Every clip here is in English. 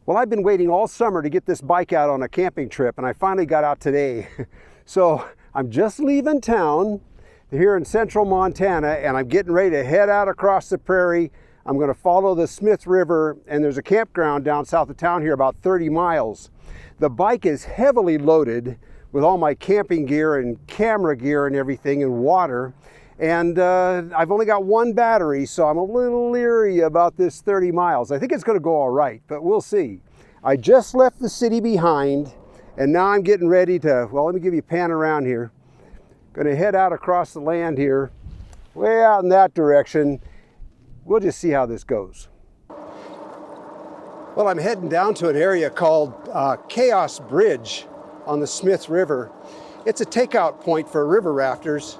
Well, I've been waiting all summer to get this bike out on a camping trip, and I finally got out today. So I'm just leaving town here in central Montana, and I'm getting ready to head out across the prairie. I'm going to follow the Smith River, and there's a campground down south of town here about 30 miles. The bike is heavily loaded with all my camping gear and camera gear and everything, and water. And I've only got one battery, so I'm a little leery about this 30 miles. I think it's going to go all right, but we'll see. I just left the city behind, and now I'm getting ready to, well, let me give you a pan around here. Going to head out across the land here, way out in that direction. We'll just see how this goes. Well, I'm heading down to an area called Chaos Bridge on the Smith River. It's a takeout point for river rafters.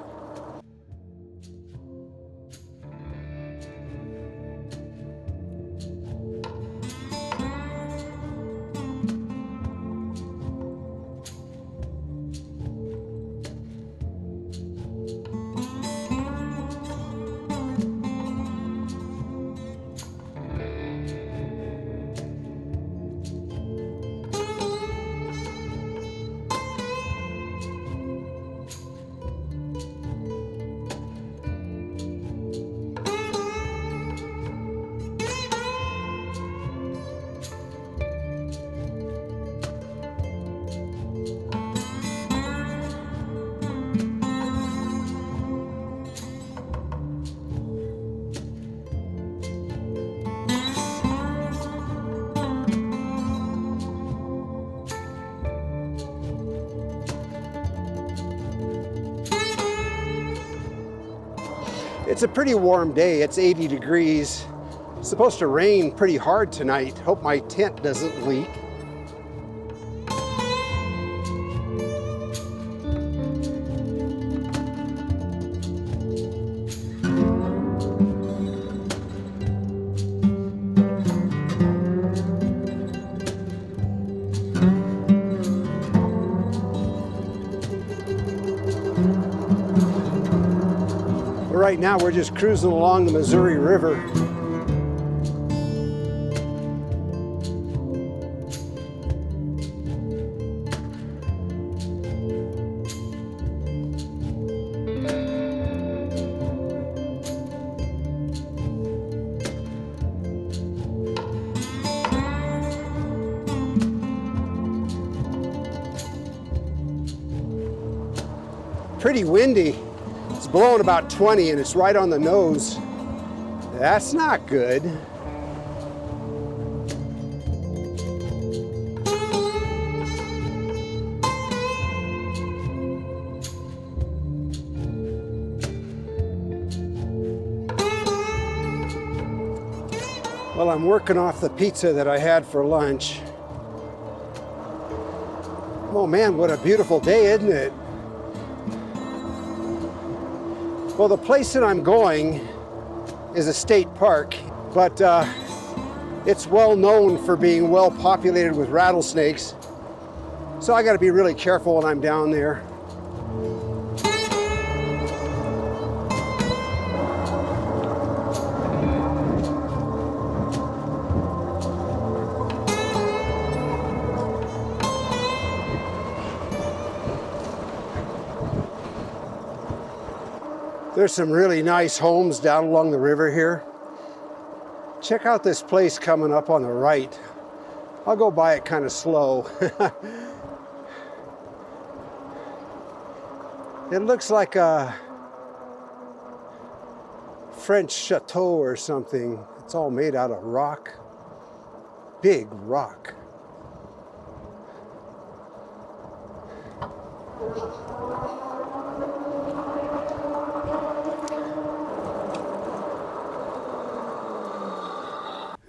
It's a pretty warm day. It's 80 degrees. It's supposed to rain pretty hard tonight. Hope my tent doesn't leak. Right now we're just cruising along the Missouri River. Pretty windy. It's blowing about 20 and it's right on the nose. That's not good. Well, I'm working off the pizza that I had for lunch. Oh man, what a beautiful day, isn't it? Well, the place that I'm going is a state park, but it's well known for being well populated with rattlesnakes. So I got to be really careful when I'm down there. There's some really nice homes down along the river here. Check out this place coming up on the right. I'll go by it kind of slow. It looks like a French chateau or something. It's all made out of rock. Big rock.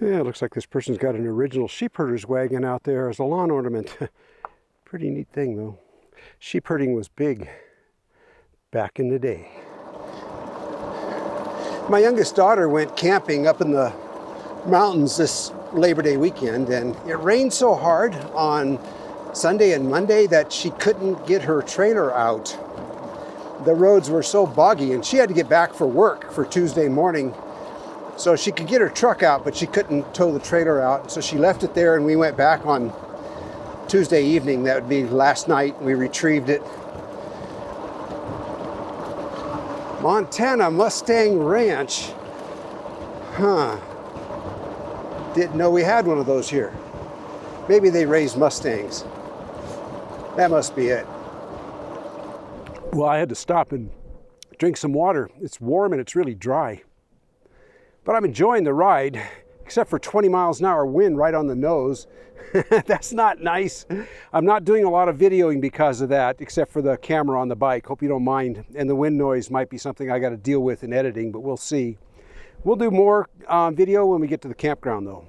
Yeah, it looks like this person's got an original sheep herder's wagon out there as a lawn ornament. Pretty neat thing, though. Sheep herding was big back in the day. My youngest daughter went camping up in the mountains this Labor Day weekend, and it rained so hard on Sunday and Monday that she couldn't get her trailer out. The roads were so boggy, and she had to get back for work for Tuesday morning. So she could get her truck out, but she couldn't tow the trailer out. So she left it there, and we went back on Tuesday evening. That would be last night. We retrieved it. Montana Mustang Ranch. Huh. Didn't know we had one of those here. Maybe they raise Mustangs. That must be it. Well, I had to stop and drink some water. It's warm and it's really dry. But I'm enjoying the ride, except for 20 miles an hour wind right on the nose. That's not nice. I'm not doing a lot of videoing because of that, except for the camera on the bike. Hope you don't mind. And the wind noise might be something I got to deal with in editing, but we'll see. We'll do more video when we get to the campground, though.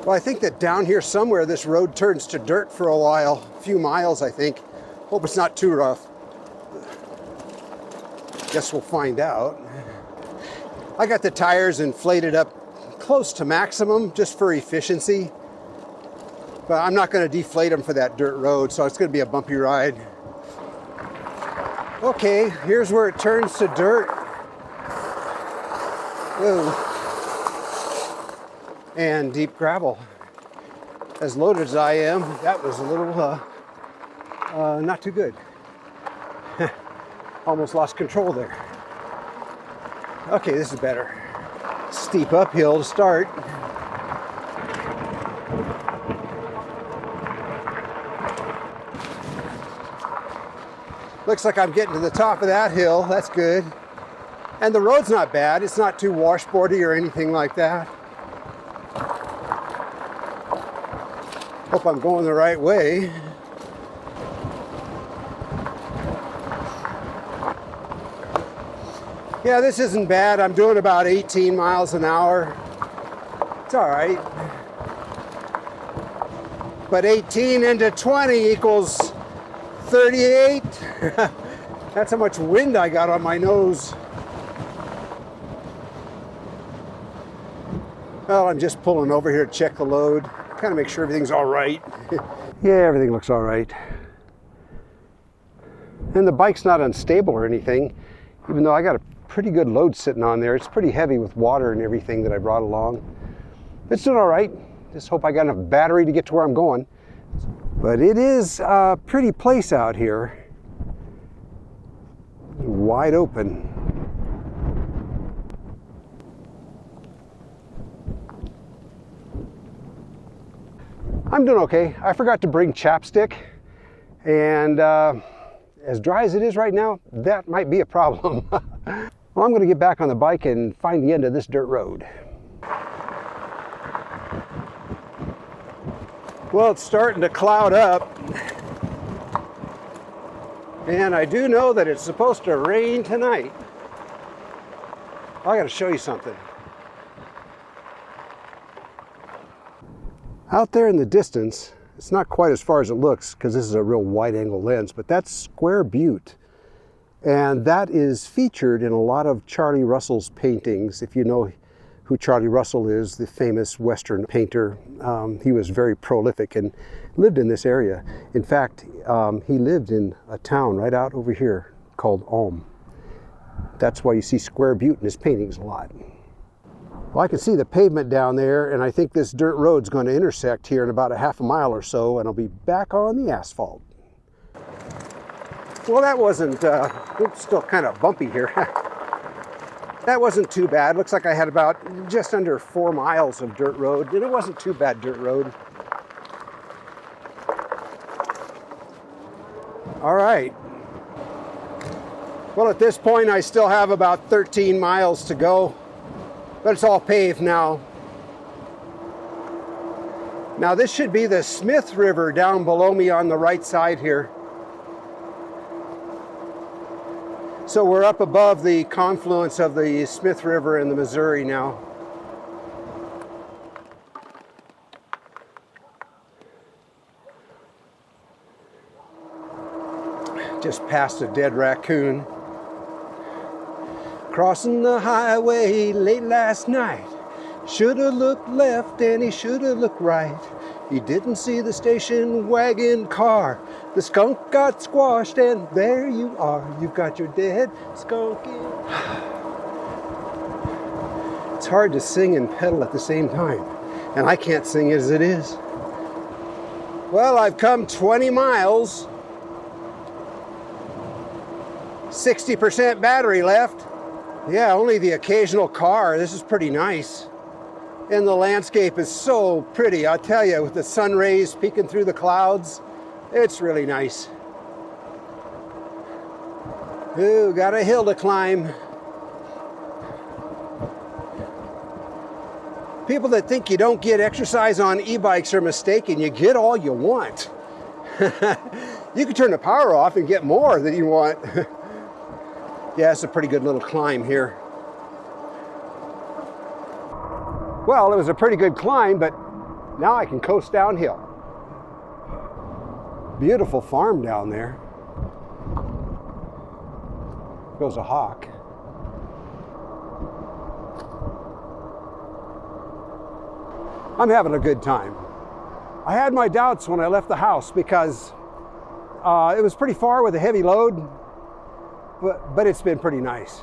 Well, I think that down here somewhere this road turns to dirt for a while, a few miles, I think. Hope it's not too rough. Guess we'll find out. I got the tires inflated up close to maximum just for efficiency. But I'm not going to deflate them for that dirt road, so it's going to be a bumpy ride. Okay, here's where it turns to dirt. Whoa. And deep gravel. As loaded as I am, that was a little not too good. Almost lost control there. Okay, this is better. Steep uphill to start. Looks like I'm getting to the top of that hill. That's good. And the road's not bad. It's not too washboardy or anything like that. Hope I'm going the right way. Yeah, this isn't bad. I'm doing about 18 miles an hour. It's all right. But 18 into 20 equals 38. That's how much wind I got on my nose. Well, I'm just pulling over here to check the load. Kind of make sure everything's all right. Yeah, everything looks all right. And the bike's not unstable or anything, even though I got a pretty good load sitting on there. It's pretty heavy with water and everything that I brought along. It's doing all right. Just hope I got enough battery to get to where I'm going. But it is a pretty place out here. Wide open. I'm doing okay. I forgot to bring chapstick, and as dry as it is right now, that might be a problem. Well, I'm going to get back on the bike and find the end of this dirt road. Well, it's starting to cloud up, and I do know that it's supposed to rain tonight. I got to show you something. Out there in the distance, it's not quite as far as it looks because this is a real wide angle lens, but that's Square Butte. And that is featured in a lot of Charlie Russell's paintings. If you know who Charlie Russell is, the famous Western painter, he was very prolific and lived in this area. In fact, he lived in a town right out over here called Ulm. That's why you see Square Butte in his paintings a lot. Well, I can see the pavement down there, and I think this dirt road's going to intersect here in about a half a mile or so, and I'll be back on the asphalt. Well, that wasn't, it's still kind of bumpy here. That wasn't too bad. Looks like I had about just under 4 miles of dirt road, and it wasn't too bad dirt road. All right. Well, at this point, I still have about 13 miles to go. But it's all paved now. Now this should be the Smith River down below me on the right side here. So we're up above the confluence of the Smith River and the Missouri now. Just past a dead raccoon. Crossing the highway late last night. Shoulda looked left and he shoulda looked right. He didn't see the station wagon car. The skunk got squashed and there you are. You've got your dead skunk in. It's hard to sing and pedal at the same time. And I can't sing as it is. Well, I've come 20 miles. 60% battery left. Yeah, only the occasional car. This is pretty nice. And the landscape is so pretty, I'll tell you, with the sun rays peeking through the clouds. It's really nice. Ooh, got a hill to climb. People that think you don't get exercise on e-bikes are mistaken. You get all you want. You can turn the power off and get more than you want. Yeah, it's a pretty good little climb here. Well, it was a pretty good climb, but now I can coast downhill. Beautiful farm down there. Goes a hawk. I'm having a good time. I had my doubts when I left the house because it was pretty far with a heavy load, but it's been pretty nice.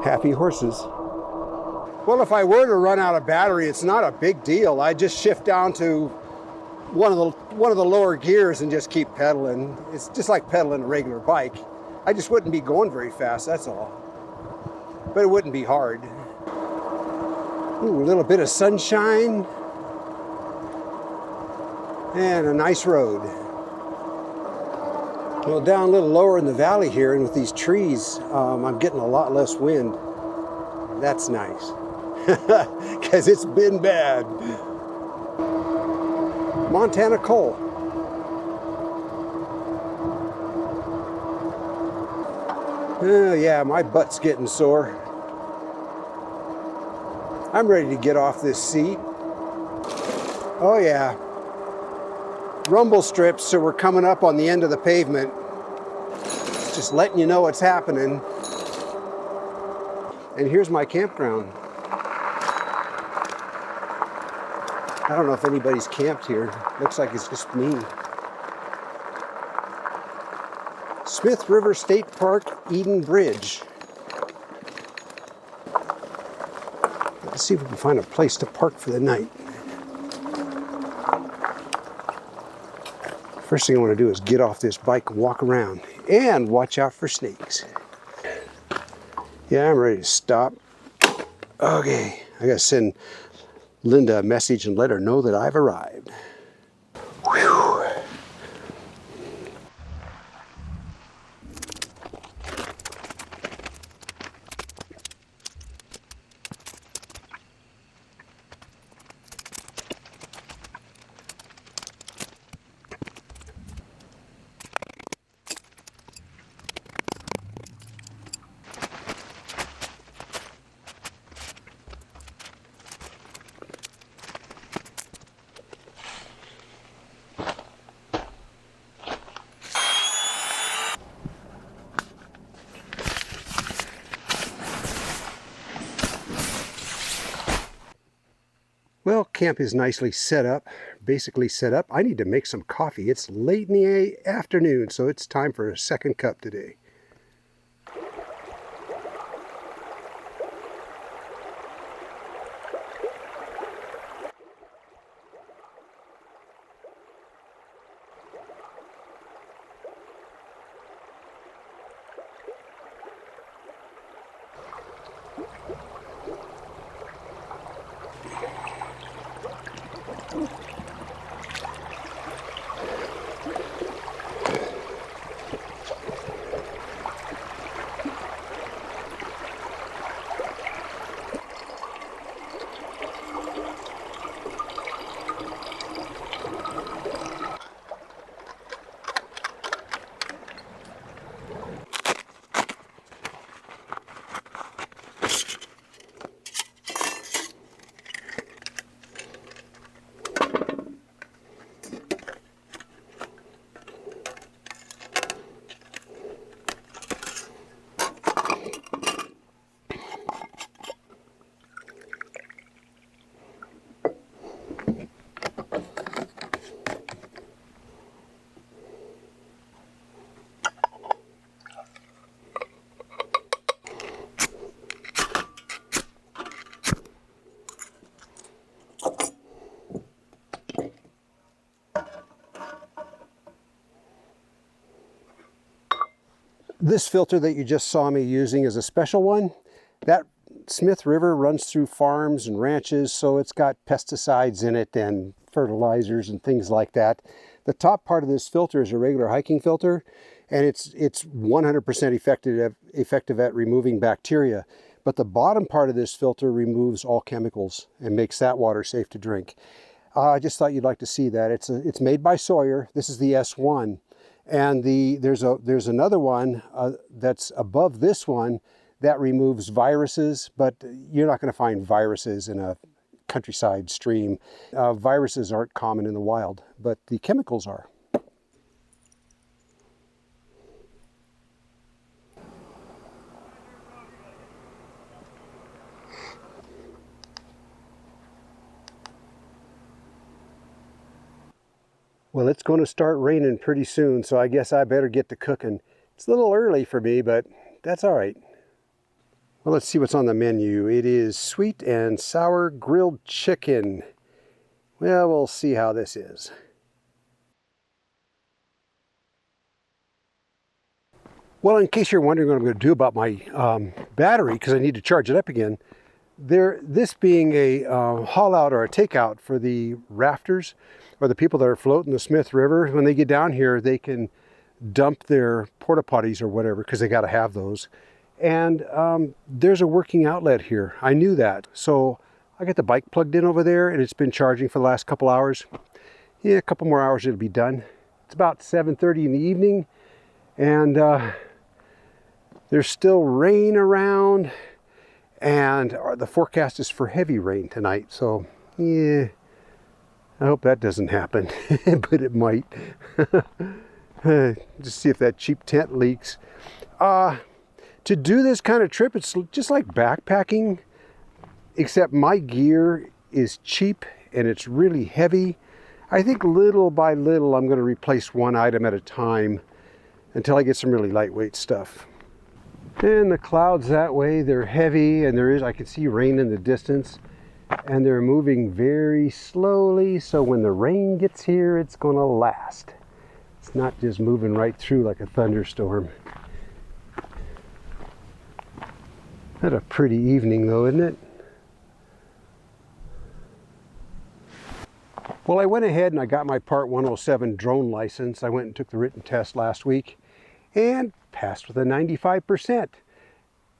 Happy horses. Well, if I were to run out of battery, it's not a big deal. I just shift down to one of the lower gears and just keep pedaling. It's just like pedaling a regular bike. I just wouldn't be going very fast, that's all. But it wouldn't be hard. Ooh, a little bit of sunshine and a nice road. Well, down a little lower in the valley here, and with these trees, I'm getting a lot less wind. That's nice, because it's been bad. Montana coal. Oh yeah, my butt's getting sore. I'm ready to get off this seat. Oh yeah. Rumble strips, so we're coming up on the end of the pavement. Just letting you know what's happening. And here's my campground. I don't know if anybody's camped here. Looks like it's just me. Smith River State Park, Eden Bridge. Let's see if we can find a place to park for the night. First thing I want to do is get off this bike and walk around and watch out for snakes. Yeah, I'm ready to stop. Okay, I gotta send Linda a message and let her know that I've arrived. Whew. Well, camp is nicely set up, basically set up. I need to make some coffee. It's late in the afternoon, so it's time for a second cup today. This filter that you just saw me using is a special one. That Smith River runs through farms and ranches, so it's got pesticides in it and fertilizers and things like that. The top part of this filter is a regular hiking filter, and it's 100% effective at removing bacteria. But the bottom part of this filter removes all chemicals and makes that water safe to drink. I just thought you'd like to see that. It's made by Sawyer. This is the S1, and there's another one that's above this one that removes viruses, but you're not going to find viruses in a countryside stream. Viruses aren't common in the wild, but the chemicals are. Well, it's going to start raining pretty soon, so I guess I better get to cooking. It's a little early for me, but that's all right. Well, let's see what's on the menu. It is sweet and sour grilled chicken. Well, we'll see how this is. Well, in case you're wondering what I'm going to do about my battery, because I need to charge it up again, this being a haul out or a takeout for the rafters, or the people that are floating the Smith River, when they get down here, they can dump their porta potties or whatever, because they got to have those. And there's a working outlet here. I knew that. So I got the bike plugged in over there, and it's been charging for the last couple hours. Yeah, a couple more hours it'll be done. It's about 7:30 in the evening, and there's still rain around, and the forecast is for heavy rain tonight. So yeah, I hope that doesn't happen, but it might. Just see if that cheap tent leaks. To do this kind of trip, it's just like backpacking, except my gear is cheap and it's really heavy. I think little by little I'm going to replace one item at a time until I get some really lightweight stuff. And the clouds that way, they're heavy, and I can see rain in the distance, and they're moving very slowly, so when the rain gets here, it's going to last. It's not just moving right through like a thunderstorm. What a pretty evening though, isn't it? Well, I went ahead and I got my Part 107 drone license. I went and took the written test last week and passed with a 95%.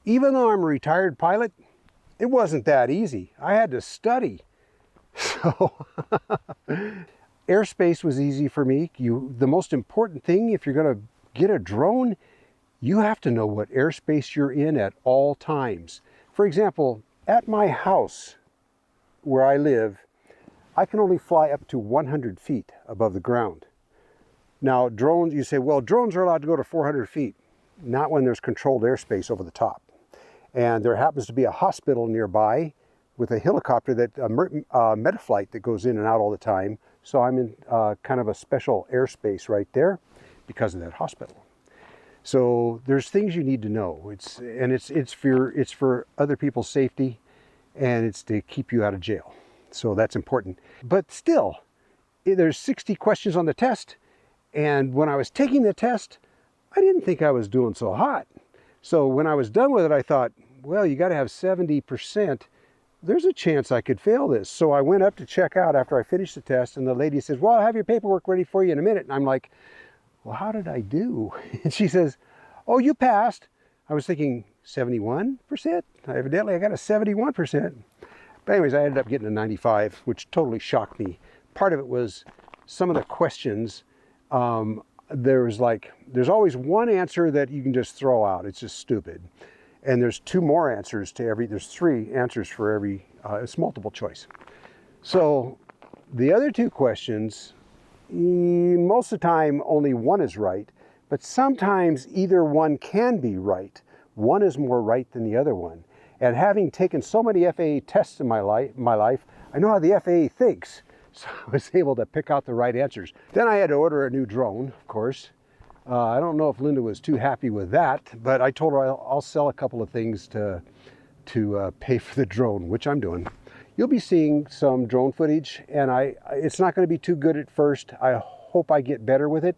Even though I'm a retired pilot, it wasn't that easy. I had to study. So airspace was easy for me. The most important thing, if you're going to get a drone, you have to know what airspace you're in at all times. For example, at my house where I live, I can only fly up to 100 feet above the ground. Now drones, you say, well, drones are allowed to go to 400 feet. Not when there's controlled airspace over the top. And there happens to be a hospital nearby with a helicopter, that Metaflight that goes in and out all the time. So I'm in kind of a special airspace right there because of that hospital. So there's things you need to know. It's for other people's safety, and it's to keep you out of jail. So that's important. But still, there's 60 questions on the test, and when I was taking the test, I didn't think I was doing so hot. So when I was done with it, I thought, well, you got to have 70%. There's a chance I could fail this. So I went up to check out after I finished the test, and the lady says, well, I'll have your paperwork ready for you in a minute. And I'm like, well, how did I do? And she says, oh, you passed. I was thinking 71%. Evidently, I got a 71%. But anyways, I ended up getting a 95, which totally shocked me. Part of it was some of the questions. There's always one answer that you can just throw out. It's just stupid. And there's two more answers there's three answers for every, it's multiple choice. So the other two questions, most of the time only one is right, but sometimes either one can be right. One is more right than the other one. And having taken so many FAA tests in my life, I know how the FAA thinks. So I was able to pick out the right answers. Then I had to order a new drone, of course. I don't know if Linda was too happy with that, but I told her I'll sell a couple of things to pay for the drone, which I'm doing. You'll be seeing some drone footage, and it's not going to be too good at first. I hope I get better with it.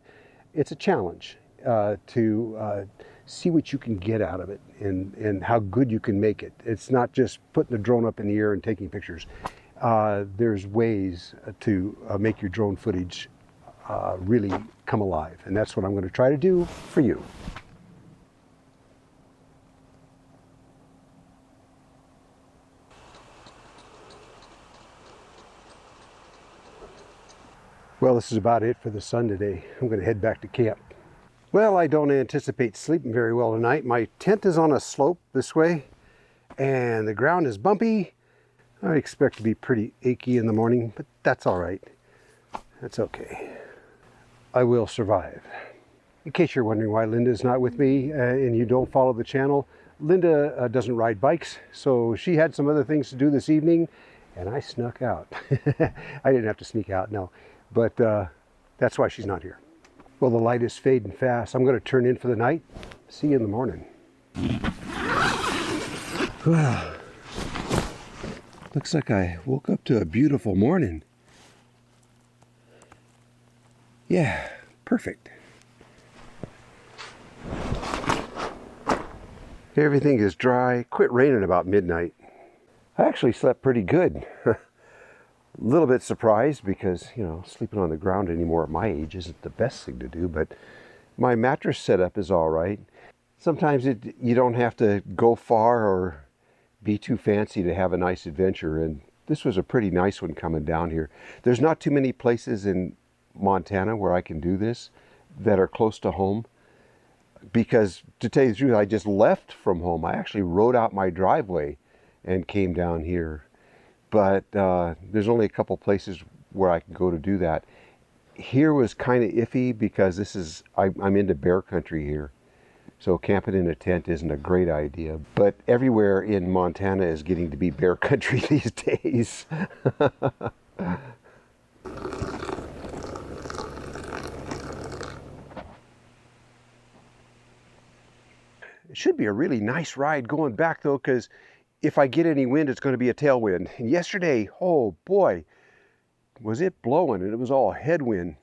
It's a challenge to see what you can get out of it and how good you can make it. It's not just putting the drone up in the air and taking pictures. There's ways to make your drone footage really come alive, and that's what I'm going to try to do for you. Well, this is about it for the sun today. I'm going to head back to camp. Well, I don't anticipate sleeping very well tonight. My tent is on a slope this way, and the ground is bumpy. I expect to be pretty achy in the morning, but that's all right. That's okay. I will survive. In case you're wondering why Linda's not with me and you don't follow the channel, Linda doesn't ride bikes, so she had some other things to do this evening, and I snuck out. I didn't have to sneak out, no. But that's why she's not here. Well, the light is fading fast. I'm going to turn in for the night. See you in the morning. Well, looks like I woke up to a beautiful morning. Yeah, perfect. Everything is dry. Quit raining about midnight. I actually slept pretty good. A little bit surprised because, you know, sleeping on the ground anymore at my age isn't the best thing to do, but my mattress setup is all right. Sometimes you don't have to go far or be too fancy to have a nice adventure, and this was a pretty nice one coming down here. There's not too many places in Montana where I can do this that are close to home, because to tell you the truth, I just left from home. I actually rode out my driveway and came down here. But there's only a couple places where I can go to do that. Here was kind of iffy because I'm into bear country here. So camping in a tent isn't a great idea. But everywhere in Montana is getting to be bear country these days. It should be a really nice ride going back though, because if I get any wind, it's going to be a tailwind. And yesterday, oh boy, was it blowing, and it was all headwind.